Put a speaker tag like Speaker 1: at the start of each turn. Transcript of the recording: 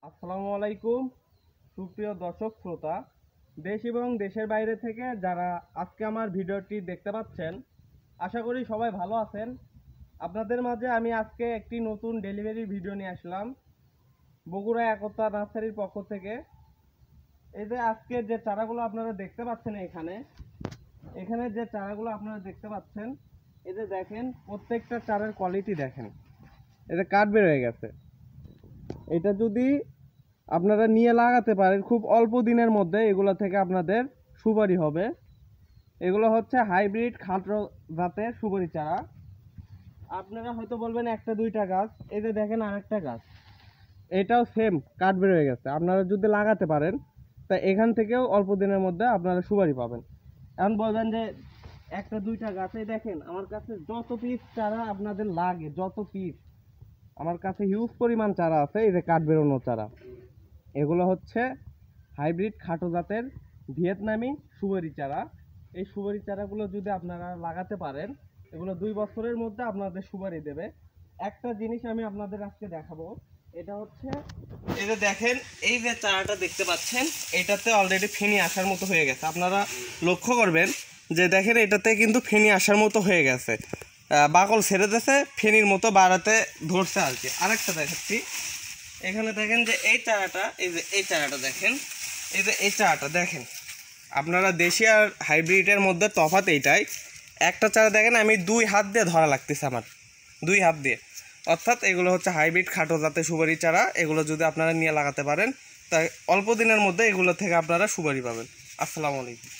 Speaker 1: আসসালামু আলাইকুম সুপ্রিয় দর্শক শ্রোতা, দেশ এবং দেশের বাইরে থেকে যারা আজকে আমার ভিডিওটি দেখতে পাচ্ছেন, আশা করি সবাই ভালো আছেন। আপনাদের মাঝে আমি আজকে একটি নতুন ডেলিভারি ভিডিও নিয়ে আসলাম বগুড়া একতা নার্সারির পক্ষ থেকে। এই যে আজকে যে চারাগুলো আপনারা দেখতে পাচ্ছেন, এখানে যে চারাগুলো আপনারা দেখতে পাচ্ছেন, এই যে দেখেন প্রত্যেকটা চারার কোয়ালিটি দেখেন, এই যে কাঠ বের হয়ে গেছে। এটা যদি আপনারা নিয়ে লাগাতে পারেন খুব অল্প দিনের মধ্যে এগুলো থেকে আপনাদের সুপারি হবে। এগুলো হচ্ছে হাইব্রিড খাটো জাতের সুপারি চারা। আপনারা হয়তো বলবেন একটা দুইটা গাছ, এই যে দেখেন আরেকটা গাছ, এটাও সেম কাঠ বের হয়ে গেছে। আপনারা যদি লাগাতে পারেন তা এখান থেকেও অল্প দিনের মধ্যে আপনারা সুপারি পাবেন। এখন বলবেন যে একটা দুইটা গাছ, এই দেখেন আমার কাছে যত পিস চারা আপনাদের লাগে, যত পিস আমার কাছে হিউজ পরিমাণ চারা আছে। এই যে কাঠ বেরোনো চারা, এগুলো হচ্ছে হাইব্রিড খাটো জাতের ভিয়েতনামি সুপারি চারা। এই সুপারি চারাগুলো যদি আপনারা লাগাতে পারেন, এগুলো 2 বছরের মধ্যে আপনাদের সুপারি দেবে। একটা জিনিস আমি আপনাদের আজকে দেখাবো, এটা হচ্ছে এই যে দেখেন, এই যে চারাটা দেখতে পাচ্ছেন, এটাতে অলরেডি ফেনি আসার মতো হয়ে গেছে। আপনারা লক্ষ্য করবেন যে দেখেন এটাতে কিন্তু ফেনি আসার মতো হয়ে গেছে, বাকল ছেড়ে দিয়েছে, ফেনির মতো বাড়াতে ধরছে আর কি। আরেকটা দেখাচ্ছি, এখানে দেখেন যে এই চারাটা, এই যে এই চারাটা দেখেন, এই যে এই চারাটা দেখেন। আপনারা দেশি আর হাইব্রিডের মধ্যে তফাৎ এইটাই, একটা চারা দেখেন আমি 2 হাত দিয়ে ধরা লাগতেছে, আমার 2 হাত দিয়ে। অর্থাৎ এগুলো হচ্ছে হাইব্রিড খাটো জাতের সুপারি চারা। এগুলো যদি আপনারা নিয়ে লাগাতে পারেন তাই অল্প দিনের মধ্যে এগুলো থেকে আপনারা সুপারি পাবেন। আসসালামু আলাইকুম।